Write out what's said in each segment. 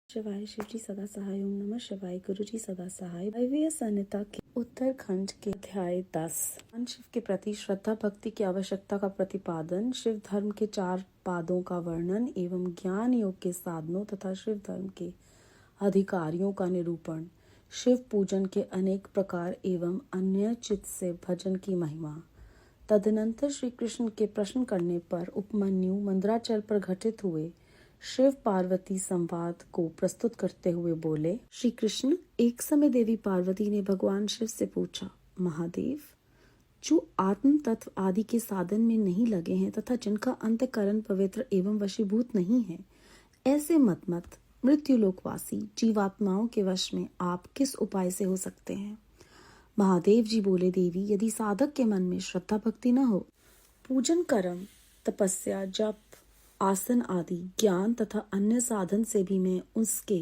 शिवाय शिवजी सदा सहाय। ओम नमः शिवाय। गुरुजी सदा सहाय। दैवीय संहिता के उत्तरखंड के अध्याय 10 शिव के प्रति श्रद्धा भक्ति की आवश्यकता का प्रतिपादन, शिव धर्म के 4 पादों का वर्णन एवं ज्ञान योग के साधनों तथा शिव धर्म के अधिकारियों का निरूपण, शिव पूजन के अनेक प्रकार एवं अन्य चित्त से भजन की महिमा। तदनंतर श्री कृष्ण के प्रश्न करने पर उपमन्यु मंदराचल पर घटित हुए शिव पार्वती संवाद को प्रस्तुत करते हुए बोले। श्री कृष्ण, एक समय देवी पार्वती ने भगवान शिव से पूछा, महादेव, जो आत्म तत्व आदि के साधन में नहीं लगे हैं तथा जिनका अंतःकरण पवित्र एवं वशीभूत नहीं है, ऐसे मत मृत्युलोकवासी जीवात्माओं के वश में आप किस उपाय से हो सकते हैं? महादेव जी बोले, देवी, यदि साधक के मन में श्रद्धा भक्ति न हो, पूजन कर्म तपस्या जप आसन आदि ज्ञान तथा अन्य साधन से भी मैं उसके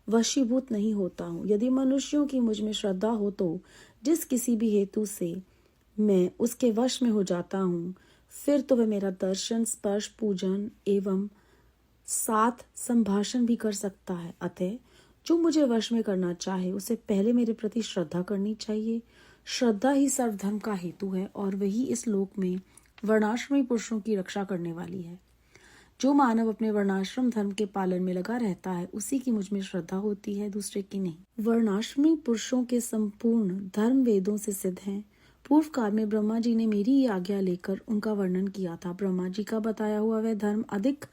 वशीभूत नहीं होता हूँ। यदि मनुष्यों की मुझ में श्रद्धा हो तो जिस किसी भी हेतु से मैं उसके वश में हो जाता हूँ, फिर तो वह मेरा दर्शन स्पर्श पूजन एवं साथ संभाषण भी कर सकता है। अतः जो मुझे वश में करना चाहे उसे पहले मेरे प्रति श्रद्धा करनी चाहिए। श्रद्धा ही सर्वधर्म का हेतु है और वही इस लोक में वर्णाश्रमी पुरुषों की रक्षा करने वाली है। जो मानव अपने वर्णाश्रम धर्म के पालन में लगा रहता है, उसी की मुझ में श्रद्धा होती है, दूसरे की नहीं। वर्णाश्रमी पुरुषों के संपूर्ण धर्म वेदों से सिद्ध हैं। पूर्व काल में ब्रह्मा जी ने मेरी ही आज्ञा लेकर उनका वर्णन किया था। ब्रह्मा जी का बताया हुआ वह धर्म अधिक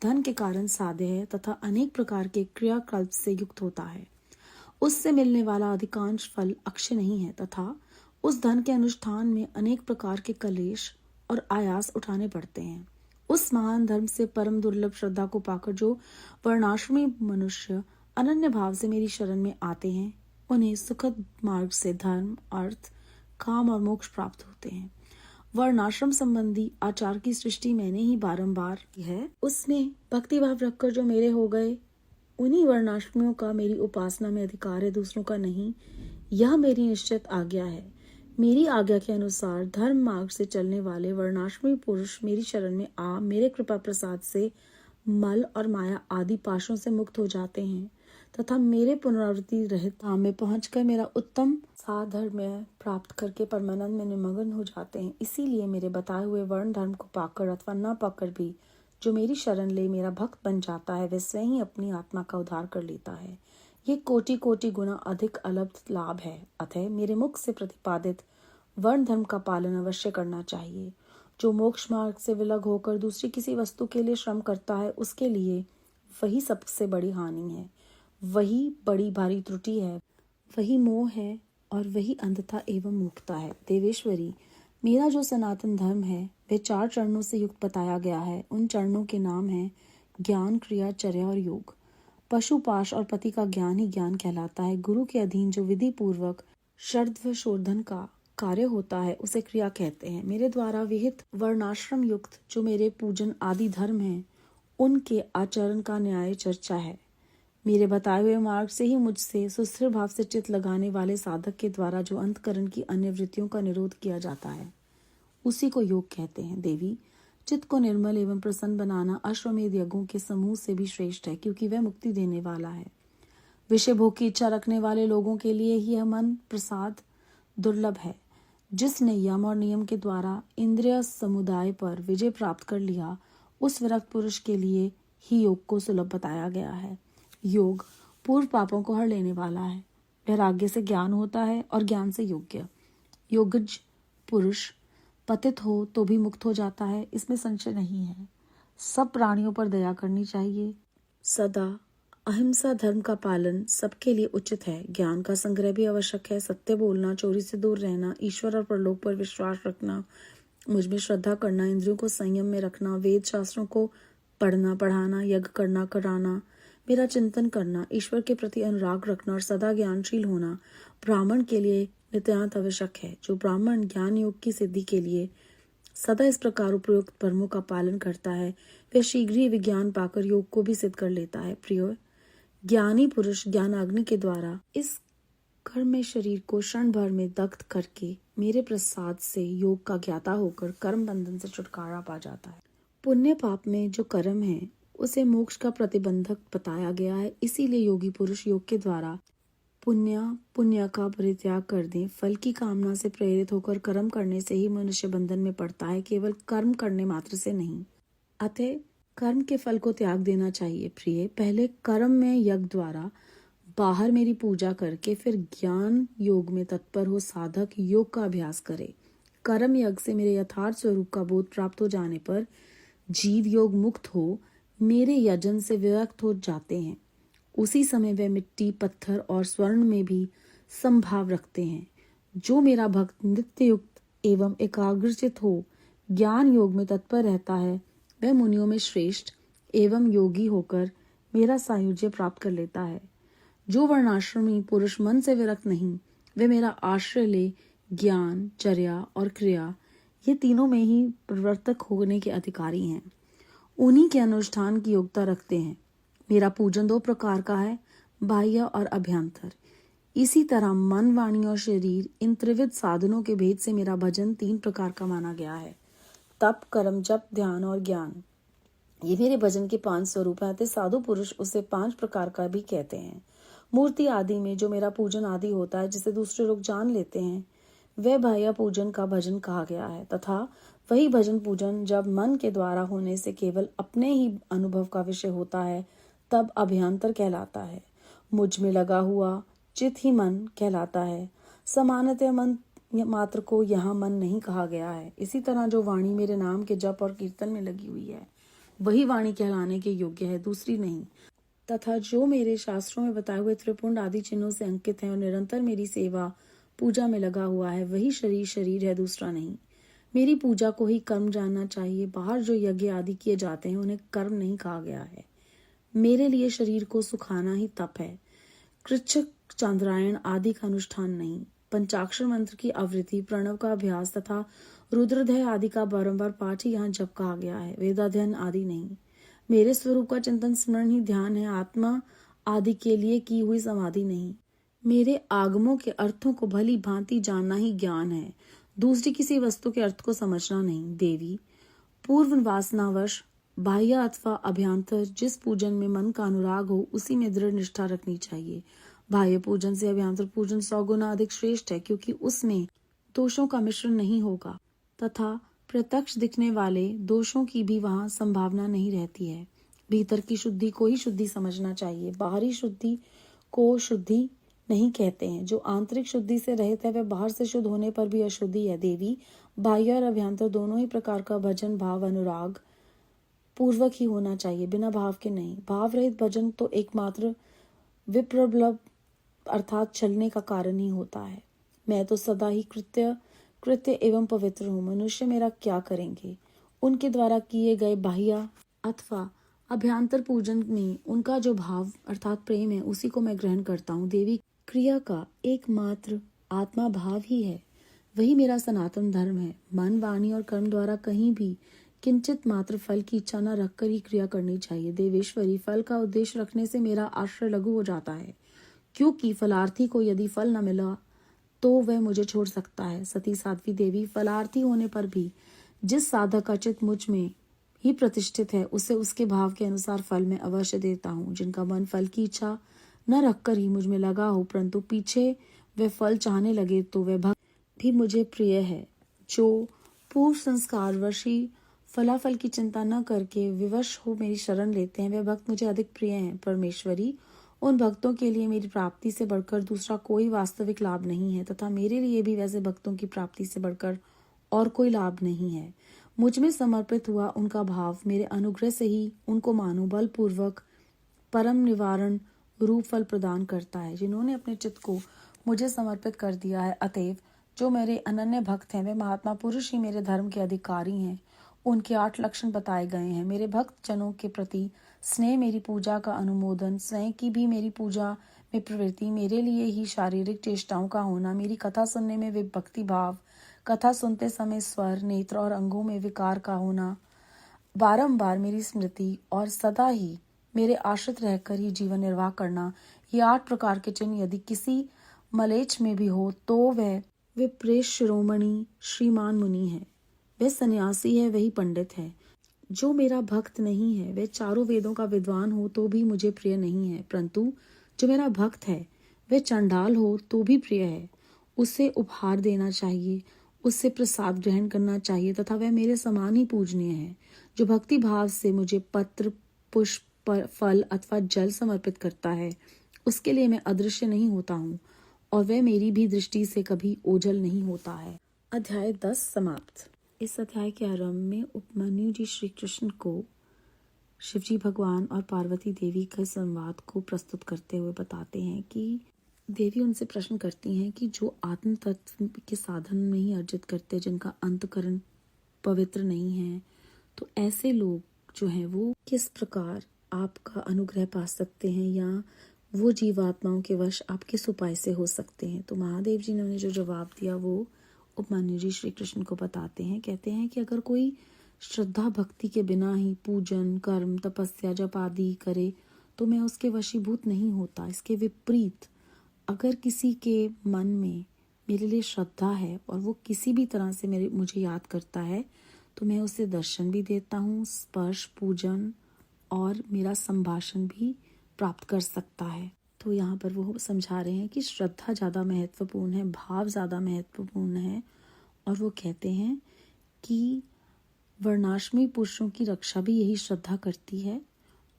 धन के कारण साध्य है तथा अनेक प्रकार के क्रियाकल्प से युक्त होता है। उससे मिलने वाला अधिकांश फल अक्षय नहीं है तथा उस धन के अनुष्ठान में अनेक प्रकार के कलेश और आयास उठाने पड़ते हैं। उस महान धर्म से परम दुर्लभ श्रद्धा को पाकर जो वर्णाश्रमी मनुष्य अनन्य भाव से मेरी शरण में आते हैं, उन्हें सुखद मार्ग से धर्म, अर्थ, काम और मोक्ष प्राप्त होते हैं। वर्णाश्रम संबंधी आचार की सृष्टि मैंने ही बारंबार की है। उसमें भक्ति भाव रखकर जो मेरे हो गए, उन्हीं वर्णाश्रमियों का मेरी उपासना में अधिकार है, दूसरों का नहीं। यह मेरी निश्चित आज्ञा है। मेरी आज्ञा के अनुसार धर्म मार्ग से चलने वाले वर्णाश्रमी पुरुष मेरी शरण में आ मेरे कृपा प्रसाद से मल और माया आदि पाशों से मुक्त हो जाते हैं तथा मेरे पुनरावृत्ति रहित धाम में पहुंचकर मेरा उत्तम साधर्म्य प्राप्त करके परमानंद में निमग्न हो जाते हैं। इसीलिए मेरे बताए हुए वर्ण धर्म को पाकर अथवा न पाकर भी जो मेरी शरण ले मेरा भक्त बन जाता है, वह स्वयं ही अपनी आत्मा का उद्धार कर लेता है। ये कोटि कोटि गुना अधिक अलब्ध लाभ है। अतः मेरे मुख से प्रतिपादित वर्ण धर्म का पालन अवश्य करना चाहिए। जो मोक्ष मार्ग से विलग होकर दूसरी किसी वस्तु के लिए श्रम करता है, उसके लिए वही सबसे बड़ी हानि है, वही बड़ी भारी त्रुटि है, वही मोह है और वही अंधता एवं मूर्खता है। देवेश्वरी, मेरा जो सनातन धर्म है वह 4 चरणों से युक्त बताया गया है। उन चरणों के नाम हैं ज्ञान, क्रिया, चर्या और योग। पशुपाश और पति का ज्ञान ही ज्ञान कहलाता है। गुरु के अधीन जो विधि पूर्वक षड्व शोधन का कार्य होता है उसे क्रिया कहते हैं। मेरे द्वारा विहित वर्णाश्रम युक्त जो मेरे पूजन आदि धर्म हैं, उनके आचरण का न्याय चर्चा है। मेरे बताए हुए मार्ग से ही मुझसे सुस्थिर भाव से चित्त लगाने वाले साधक के द्वारा जो अंतकरण की अन्य वृत्तियों का निरोध किया जाता है, उसी को योग कहते हैं। देवी, चित्त को निर्मल एवं प्रसन्न बनाना अश्वमेध यज्ञों के समूह से भी श्रेष्ठ है, क्योंकि वह मुक्ति देने वाला है। विषय भोग की इच्छा रखने वाले लोगों के लिए ही यह मन प्रसाद दुर्लभ है। जिसने यम और नियम के द्वारा इंद्रिय समुदाय पर विजय प्राप्त कर लिया, उस विरक्त पुरुष के लिए ही योग को सुलभ बताया गया है। योग पूर्व पापों को हर लेने वाला है। वैराग्य से ज्ञान होता है और ज्ञान से योग्य। योगज पुरुष पतित हो तो भी मुक्त हो जाता है, इसमें संशय नहीं है। सब प्राणियों पर दया करनी चाहिए। सदा अहिंसा धर्म का पालन सबके लिए उचित है। ज्ञान का संग्रह भी आवश्यक है। सत्य बोलना, चोरी से दूर रहना, ईश्वर और परलोक पर विश्वास रखना, मुझ में श्रद्धा करना, इंद्रियों को संयम में रखना, वेद शास्त्रों को पढ़ना पढ़ाना, यज्ञ करना कराना, मेरा चिंतन करना, ईश्वर के प्रति अनुराग रखना और सदा ज्ञानशील होना ब्राह्मण के लिए नितांत आवश्यक है। जो ब्राह्मण ज्ञान योग की सिद्धि के लिए सदा इस प्रकार उपयुक्त धर्मों का पालन करता है, वह शीघ्र ही विज्ञान पाकर योग को भी सिद्ध कर लेता है। प्रिय, ज्ञानी पुरुष ज्ञानाग्नि के द्वारा इस कर्म में शरीर को क्षण भर में दग्ध करके मेरे प्रसाद से योग का ज्ञाता होकर कर्म बंधन से छुटकारा पा जाता है। पुण्य पाप में जो कर्म है उसे मोक्ष का प्रतिबंधक बताया गया है। इसीलिए योगी पुरुष योग के द्वारा पुण्य का परित्याग कर दें। फल की कामना से प्रेरित होकर कर्म करने से ही मनुष्य बंधन में पड़ता है, केवल कर्म करने मात्र से नहीं। अतः कर्म के फल को त्याग देना चाहिए। प्रिय, पहले कर्म में यज्ञ द्वारा बाहर मेरी पूजा करके फिर ज्ञान योग में तत्पर हो साधक योग का अभ्यास करे। कर्म यज्ञ से मेरे यथार्थ स्वरूप का बोध प्राप्त हो जाने पर जीव योग मुक्त हो मेरे यजन से विरक्त हो जाते हैं। उसी समय वे मिट्टी, पत्थर और स्वर्ण में भी संभाव रखते हैं। जो मेरा भक्त नित्य युक्त एवं एकाग्रचित हो ज्ञान योग में तत्पर रहता है, वह मुनियों में श्रेष्ठ एवं योगी होकर मेरा सायुज्य प्राप्त कर लेता है। जो वर्णाश्रमी पुरुष मन से विरक्त नहीं, वे मेरा आश्रय ले ज्ञान, चर्या और क्रिया ये तीनों में ही प्रवर्तक होने के अधिकारी हैं। उन्हीं के अनुष्ठान की योग्यता रखते हैं। मेरा पूजन 2 प्रकार का है, बाह्य और अभ्यंतर। इसी तरह मन, वाणी और शरीर, इन त्रिविध साधनों के भेद से मेरा भजन 3 प्रकार का माना गया है। तप, कर्म, जप, ध्यान और ज्ञान, ये मेरे भजन के 5 स्वरूप हैं। साधु पुरुष उसे 5 प्रकार का भी कहते हैं। मूर्ति आदि में जो मेरा पूजन आदि होता है, जिसे दूसरे लोग जान लेते हैं, वह बाह्य पूजन का भजन कहा गया है। तथा वही भजन पूजन जब मन के द्वारा होने से केवल अपने ही अनुभव का विषय होता है, तब अभ्यंतर कहलाता है। मुझ में लगा हुआ चित ही मन कहलाता है। समानतः मन मात्र को यहाँ मन नहीं कहा गया है। इसी तरह जो वाणी मेरे नाम के जप और कीर्तन में लगी हुई है, वही वाणी कहलाने के योग्य है, दूसरी नहीं। तथा जो मेरे शास्त्रों में बताए हुए त्रिपुंड आदि चिन्हों से अंकित है और निरंतर मेरी सेवा पूजा में लगा हुआ है, वही शरीर है, दूसरा नहीं। मेरी पूजा को ही कर्म जानना चाहिए। बाहर जो यज्ञ आदि किए जाते हैं, उन्हें कर्म नहीं कहा गया है। मेरे लिए शरीर को सुखाना ही तप है, कृच्छक, चांद्रायण आदि का अनुष्ठान नहीं। पंचाक्षर मंत्र की आवृत्ति, प्रणव का अभ्यास तथा रुद्रध्याय आदि का बारंबार पाठ ही यहाँ जप कहा गया है, वेदाध्ययन आदि नहीं। मेरे स्वरूप का चिंतन स्मरण ही ध्यान है, आत्मा आदि के लिए की हुई समाधि नहीं। मेरे आगमों के अर्थों को भली भांति जानना ही ज्ञान है, दूसरी किसी वस्तु के अर्थ को समझना नहीं। देवी, पूर्व वासनावश बाह्य अथवा अभ्यंतर जिस पूजन में मन का अनुराग हो, उसी में दृढ़ निष्ठा रखनी चाहिए। बाह्य पूजन से अभ्यंतर पूजन 100 गुना अधिक श्रेष्ठ है, क्योंकि उसमें दोषों का मिश्रण नहीं होगा तथा प्रत्यक्ष दिखने वाले दोषों की भी वहां संभावना नहीं रहती है। भीतर की शुद्धि को ही शुद्धि समझना चाहिए, बाहरी शुद्धि को शुद्धि नहीं कहते हैं। जो आंतरिक शुद्धि से रहित है, वह बाहर से शुद्ध होने पर भी अशुद्धि है। देवी, बाह्य और अभ्यंतर दोनों ही प्रकार का भजन भाव अनुराग पूर्वक ही होना चाहिए, बिना भाव के नहीं। भाव रहित भजन तो एकमात्र विप्रलभ अर्थात चलने का कारण ही होता है। मैं तो सदा ही कृत्य एवं पवित्र हूँ। मनुष्य मेरा क्या करेंगे? उनके द्वारा किए गए बाह्य अथवा अभ्यंतर पूजन में उनका जो भाव अर्थात प्रेम है, उसी को मैं ग्रहण करता हूँ। देवी, क्रिया का एकमात्र आत्मा भाव ही है, वही मेरा सनातन धर्म है। मन, वाणी और कर्म द्वारा कहीं भी किंचित मात्र फल की इच्छा न रखकर ही क्रिया करनी चाहिए। देवेश्वरी, फल का उद्देश्य रखने से मेरा आश्रय लघु हो जाता है, क्योंकि फलार्थी को यदि फल न मिला तो वह मुझे छोड़ सकता है। सती साध्वी देवी, फलार्थी होने पर भी जिस साधक का चित्त मुझ में ही प्रतिष्ठित है, उसे उसके भाव के अनुसार फल में अवश्य देता हूँ। जिनका मन फल की इच्छा न रखकर ही मुझ में लगा हो, परंतु पीछे वह फल चाहने लगे, तो वह भक्त भी मुझे प्रिय है। जो पूर्व संस्कार वशी फलाफल की चिंता न करके विवश हो मेरी शरण लेते हैं, वे भक्त मुझे अधिक प्रिय हैं। परमेश्वरी, उन भक्तों के लिए मेरी प्राप्ति से बढ़कर दूसरा कोई वास्तविक लाभ नहीं है, तथा मेरे लिए भी वैसे भक्तों की प्राप्ति से बढ़कर और कोई लाभ नहीं है। मुझ में समर्पित हुआ उनका भाव मेरे अनुग्रह से ही उनको मानो बलपूर्वक परम निवारण रूप फल प्रदान करता है। जिन्होंने अपने चित्त को मुझे समर्पित कर दिया है, अतएव जो मेरे अनन्य भक्त हैं, वे महात्मा पुरुष ही मेरे धर्म के अधिकारी हैं। उनके 8 लक्षण बताए गए हैं। मेरे भक्त जनों के प्रति स्नेह, मेरी पूजा का अनुमोदन, स्वयं की भी मेरी पूजा में प्रवृत्ति, मेरे लिए ही शारीरिक चेष्टाओं का होना, मेरी कथा सुनने में वे भक्ति भाव, कथा सुनते समय स्वर, नेत्र और अंगों में विकार का होना, बारंबार मेरी स्मृति और सदा ही मेरे आश्रित रहकर ही जीवन निर्वाह करना, ये 8 प्रकार के चिन्ह यदि किसी मलेच्छ में भी हो, तो वह विप्रेश शिरोमणि श्रीमान मुनि है। वह सन्यासी है, वही पंडित है। जो मेरा भक्त नहीं है वह चारों वेदों का विद्वान हो तो भी मुझे प्रिय नहीं है, परंतु जो मेरा भक्त है वह चंडाल हो तो भी प्रिय है। उसे उपहार देना चाहिए, उससे प्रसाद ग्रहण करना चाहिए तथा वह मेरे समान ही पूजनीय है। जो भक्ति भाव से मुझे पत्र, पुष्प, फल अथवा जल समर्पित करता है, उसके लिए मैं अदृश्य नहीं होता हूँ और वह मेरी भी दृष्टि से कभी ओझल नहीं होता है। अध्याय 10 समाप्त। इस अध्याय के आरंभ में उपमन्यु जी श्री कृष्ण को शिवजी भगवान और पार्वती देवी के संवाद को प्रस्तुत करते हुए बताते हैं कि देवी उनसे प्रश्न करती हैं कि जो आत्म तत्व के साधन नहीं अर्जित करते, जिनका अंतकरण पवित्र नहीं है, तो ऐसे लोग जो हैं वो किस प्रकार आपका अनुग्रह पा सकते हैं या वो जीवात्माओं के वश आप किस उपाय से हो सकते हैं। तो महादेव जी ने उन्हें जो जवाब दिया वो उपमन्यु जी श्री कृष्ण को बताते हैं। कहते हैं कि अगर कोई श्रद्धा भक्ति के बिना ही पूजन, कर्म, तपस्या, जप आदि करे तो मैं उसके वशीभूत नहीं होता। इसके विपरीत अगर किसी के मन में मेरे लिए श्रद्धा है और वो किसी भी तरह से मुझे याद करता है तो मैं उसे दर्शन भी देता हूँ, स्पर्श, पूजन और मेरा संभाषण भी प्राप्त कर सकता है। तो यहाँ पर वो समझा रहे हैं कि श्रद्धा ज़्यादा महत्वपूर्ण है, भाव ज़्यादा महत्वपूर्ण है। और वो कहते हैं कि वर्णाश्रमी पुरुषों की रक्षा भी यही श्रद्धा करती है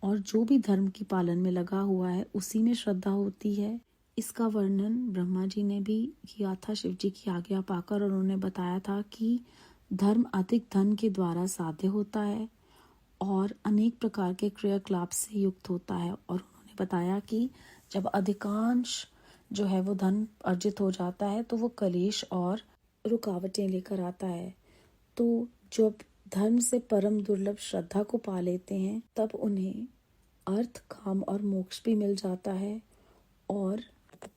और जो भी धर्म की पालन में लगा हुआ है उसी में श्रद्धा होती है। इसका वर्णन ब्रह्मा जी ने भी किया था शिव जी की आज्ञा पाकर, और उन्होंने बताया था कि धर्म अधिक धन के द्वारा साध्य होता है और अनेक प्रकार के क्रियाकलाप से युक्त होता है। और उन्होंने बताया कि जब अधिकांश जो है वो धन अर्जित हो जाता है तो वो कलेश और रुकावटें लेकर आता है। तो जब धर्म से परम दुर्लभ श्रद्धा को पा लेते हैं तब उन्हें अर्थ, काम और मोक्ष भी मिल जाता है और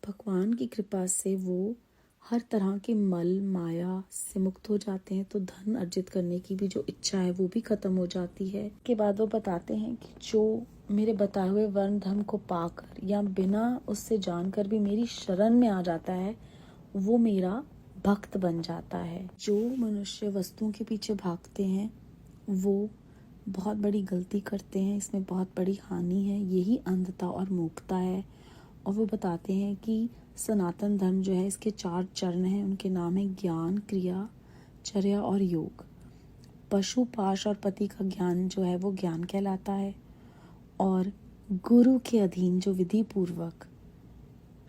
भगवान की कृपा से वो हर तरह के मल, माया से मुक्त हो जाते हैं। तो धन अर्जित करने की भी जो इच्छा है वो भी खत्म हो जाती है। के बाद वो बताते हैं कि जो मेरे बताए हुए वर्ण धर्म को पाकर या बिना उससे जानकर भी मेरी शरण में आ जाता है वो मेरा भक्त बन जाता है। जो मनुष्य वस्तुओं के पीछे भागते हैं वो बहुत बड़ी गलती करते हैं, इसमें बहुत बड़ी हानि है, यही अंधता और मूर्खता है। और वो बताते हैं कि सनातन धर्म जो है इसके 4 चरण हैं, उनके नाम है ज्ञान, क्रिया, चर्या और योग। पशु, पाश और पति का ज्ञान जो है वो ज्ञान कहलाता है और गुरु के अधीन जो विधि पूर्वक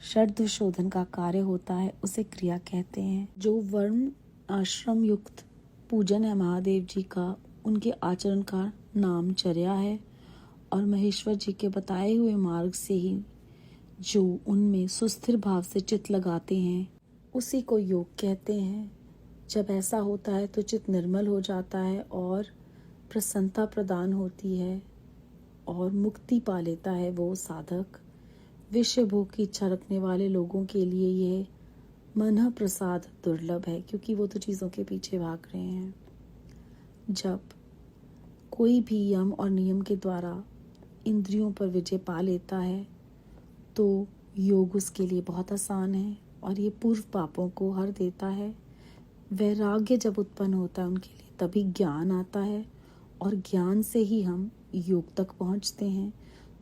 शर्त शोधन का कार्य होता है उसे क्रिया कहते हैं। जो वर्ण आश्रम युक्त पूजन है महादेव जी का, उनके आचरण का नाम चर्या है और महेश्वर जी के बताए हुए मार्ग से ही जो उनमें सुस्थिर भाव से चित्त लगाते हैं उसी को योग कहते हैं। जब ऐसा होता है तो चित्त निर्मल हो जाता है और प्रसन्नता प्रदान होती है और मुक्ति पा लेता है वो साधक। विषय भोग की इच्छा रखने वाले लोगों के लिए यह मन प्रसाद दुर्लभ है क्योंकि वो तो चीज़ों के पीछे भाग रहे हैं। जब कोई भी यम और नियम के द्वारा इंद्रियों पर विजय पा लेता है तो योग उसके लिए बहुत आसान है और ये पूर्व पापों को हर देता है। वैराग्य जब उत्पन्न होता है उनके लिए तभी ज्ञान आता है और ज्ञान से ही हम योग तक पहुंचते हैं।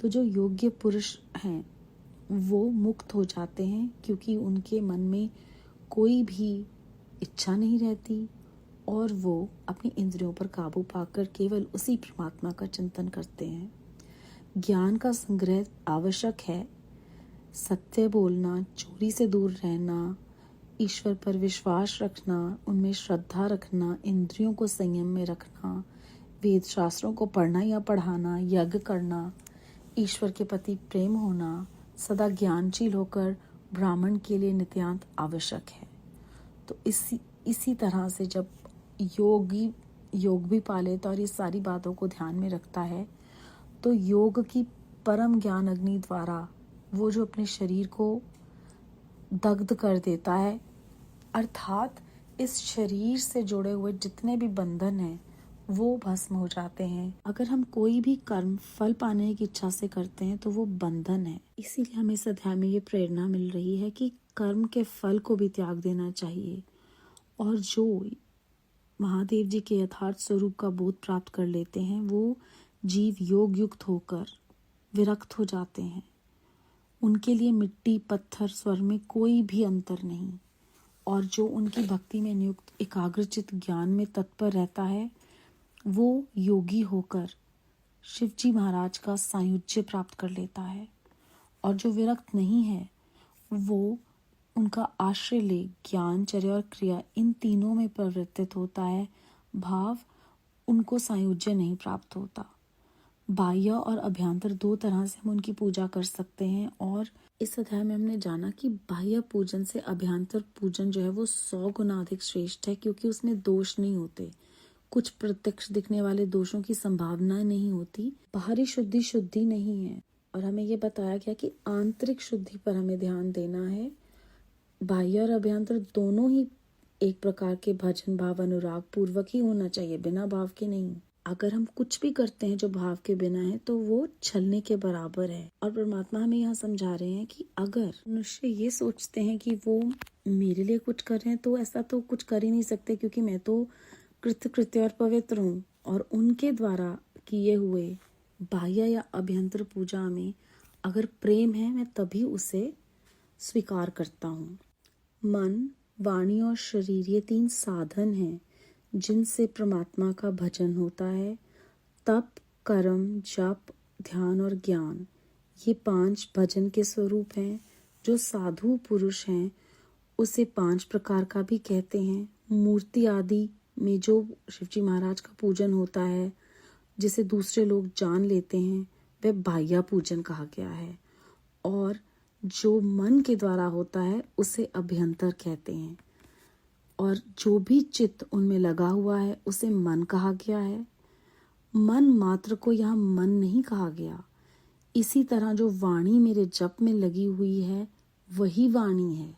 तो जो योग्य पुरुष हैं वो मुक्त हो जाते हैं क्योंकि उनके मन में कोई भी इच्छा नहीं रहती और वो अपनी इंद्रियों पर काबू पाकर केवल उसी परमात्मा का चिंतन करते हैं। ज्ञान का संग्रह आवश्यक है। सत्य बोलना, चोरी से दूर रहना, ईश्वर पर विश्वास रखना, उनमें श्रद्धा रखना, इंद्रियों को संयम में रखना, वेद शास्त्रों को पढ़ना या पढ़ाना, यज्ञ करना, ईश्वर के प्रति प्रेम होना, सदा ज्ञानशील होकर ब्राह्मण के लिए नित्यांत आवश्यक है। तो इसी तरह से जब योगी योग भी पा लेता और ये सारी बातों को ध्यान में रखता है तो योग की परम ज्ञान अग्नि द्वारा वो जो अपने शरीर को दग्ध कर देता है, अर्थात इस शरीर से जुड़े हुए जितने भी बंधन हैं वो भस्म हो जाते हैं। अगर हम कोई भी कर्म फल पाने की इच्छा से करते हैं तो वो बंधन है। इसीलिए हमें इस अध्याय में ये प्रेरणा मिल रही है कि कर्म के फल को भी त्याग देना चाहिए और जो महादेव जी के यथार्थ स्वरूप का बोध प्राप्त कर लेते हैं, वो जीव योग युक्त होकर विरक्त हो जाते हैं। उनके लिए मिट्टी, पत्थर, स्वर में कोई भी अंतर नहीं। और जो उनकी भक्ति में नियुक्त एकाग्रचित ज्ञान में तत्पर रहता है, वो योगी होकर शिवजी महाराज का सायुज्य प्राप्त कर लेता है। और जो विरक्त नहीं है, वो उनका आश्रय ले ज्ञान, चर्या और क्रिया इन तीनों में परिवर्तित होता है। भाव उनको सायुज्य नहीं प्राप्त होता। बाह्य और अभ्यंतर दो तरह से हम उनकी पूजा कर सकते हैं। और इस अध्याय में हमने जाना कि बाह्य पूजन से अभ्यंतर पूजन जो है वो 100 गुना अधिक श्रेष्ठ है, क्योंकि उसमें दोष नहीं होते। कुछ प्रत्यक्ष दिखने वाले दोषों की संभावना नहीं होती। बाहरी शुद्धि नहीं है। और हमें ये बताया गया कि आंतरिक शुद्धि पर हमें ध्यान देना है। बाह्य और अभ्यंतर दोनों ही एक प्रकार के भजन भाव अनुराग पूर्वक ही होना चाहिए, बिना भाव के नहीं। अगर हम कुछ भी करते हैं जो भाव के बिना है, तो वो छलने के बराबर है। और परमात्मा हमें यहाँ समझा रहे हैं कि अगर मनुष्य ये सोचते हैं कि वो मेरे लिए कुछ कर रहे हैं, तो ऐसा तो कुछ कर ही नहीं सकते, क्योंकि मैं तो कृत्य और पवित्र हूँ। और उनके द्वारा किए हुए बाह्य या अभ्यंतर पूजा में अगर प्रेम है, मैं तभी उसे स्वीकार करता हूँ। मन, वाणी और शरीर ये 3 साधन हैं जिनसे परमात्मा का भजन होता है। तप, कर्म, जप, ध्यान और ज्ञान, ये 5 भजन के स्वरूप हैं। जो साधु पुरुष हैं उसे 5 प्रकार का भी कहते हैं। मूर्ति आदि में जो शिवजी महाराज का पूजन होता है, जिसे दूसरे लोग जान लेते हैं, वह बाह्य पूजन कहा गया है। और जो मन के द्वारा होता है उसे अभ्यंतर कहते हैं। और जो भी चित्त उनमें लगा हुआ है उसे मन कहा गया है। मन मात्र को यहाँ मन नहीं कहा गया। इसी तरह जो वाणी मेरे जप में लगी हुई है वही वाणी है,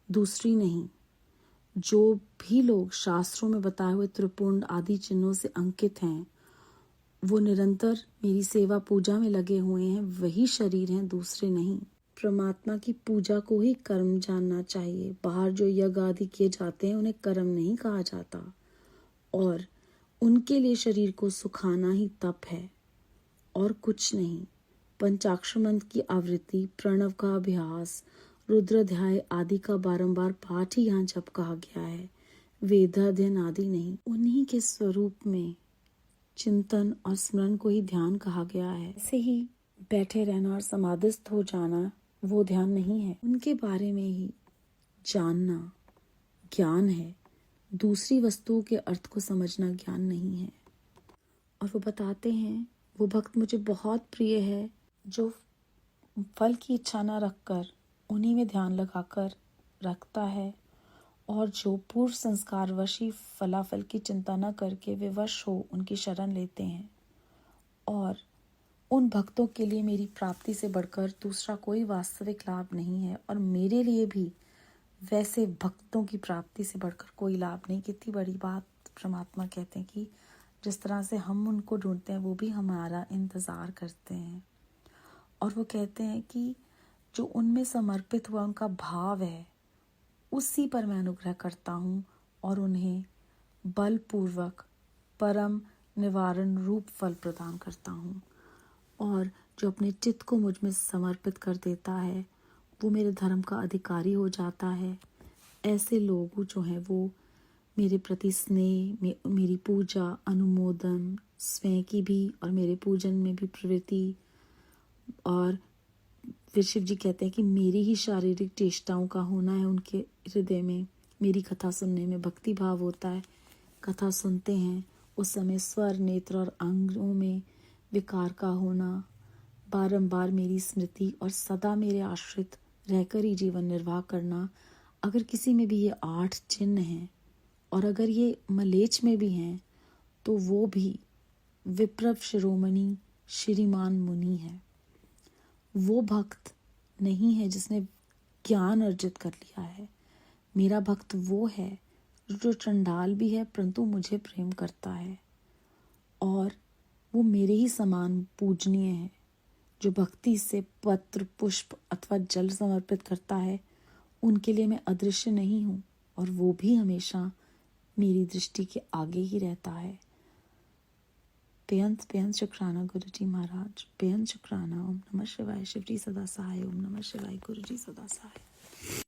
दूसरी नहीं। जो भी लोग शास्त्रों में बताए हुए त्रिपुंड आदि चिन्हों से अंकित हैं, वो निरंतर मेरी सेवा पूजा में लगे हुए हैं, वही शरीर हैं, दूसरे नहीं। परमात्मा की पूजा को ही कर्म जानना चाहिए। बाहर जो यज्ञ आदि किए जाते हैं उन्हें कर्म नहीं कहा जाता। और उनके लिए शरीर को सुखाना ही तप है और कुछ नहीं। पंचाक्षर मंत्र की आवृत्ति, प्रणव का अभ्यास, रुद्राध्याय आदि का बारंबार पाठ ही यहाँ जप कहा गया है, वेदाध्ययन आदि नहीं। उन्हीं के स्वरूप में चिंतन और स्मरण को ही ध्यान कहा गया है। ऐसे ही बैठे रहना और समाधिस्थ हो जाना वो ध्यान नहीं है। उनके बारे में ही जानना ज्ञान है। दूसरी वस्तुओं के अर्थ को समझना ज्ञान नहीं है। और वो बताते हैं, वो भक्त मुझे बहुत प्रिय है जो फल की इच्छा न रखकर उन्हीं में ध्यान लगाकर रखता है, और जो पूर्व संस्कार वशी फलाफल की चिंता न करके विवश हो उनकी शरण लेते हैं। और उन भक्तों के लिए मेरी प्राप्ति से बढ़कर दूसरा कोई वास्तविक लाभ नहीं है, और मेरे लिए भी वैसे भक्तों की प्राप्ति से बढ़कर कोई लाभ नहीं। कितनी बड़ी बात परमात्मा कहते हैं कि जिस तरह से हम उनको ढूंढते हैं वो भी हमारा इंतज़ार करते हैं। और वो कहते हैं कि जो उनमें समर्पित हुआ उनका भाव है, उसी पर मैं अनुग्रह करता हूँ और उन्हें बलपूर्वक परम निवारण रूप फल प्रदान करता हूँ। और जो अपने चित्त को मुझ में समर्पित कर देता है वो मेरे धर्म का अधिकारी हो जाता है। ऐसे लोग जो हैं वो मेरे प्रति स्नेह, मेरी पूजा, अनुमोदन, स्वयं की भी और मेरे पूजन में भी प्रवृत्ति। और फिर शिव जी कहते हैं कि मेरी ही शारीरिक चेष्टाओं का होना है उनके हृदय में। मेरी कथा सुनने में भक्ति भाव होता है। कथा सुनते हैं उस समय स्वर, नेत्र और अंगों में विकार का होना, बारंबार मेरी स्मृति और सदा मेरे आश्रित रहकर ही जीवन निर्वाह करना। अगर किसी में भी ये 8 चिन्ह हैं और अगर ये मलेच्छ में भी हैं तो वो भी विप्रव शिरोमणि श्रीमान मुनि है। वो भक्त नहीं है जिसने ज्ञान अर्जित कर लिया है। मेरा भक्त वो है जो चंडाल भी है परंतु मुझे प्रेम करता है, और वो मेरे ही समान पूजनीय है। जो भक्ति से पत्र, पुष्प अथवा जल समर्पित करता है उनके लिए मैं अदृश्य नहीं हूँ, और वो भी हमेशा मेरी दृष्टि के आगे ही रहता है। बेअंत शुक्राना गुरु जी महाराज, बेअंत शुक्राना। ओम नमः शिवाय। शिव जी सदा सहाय। ओम नमः शिवाय। गुरु जी सदा सहाय।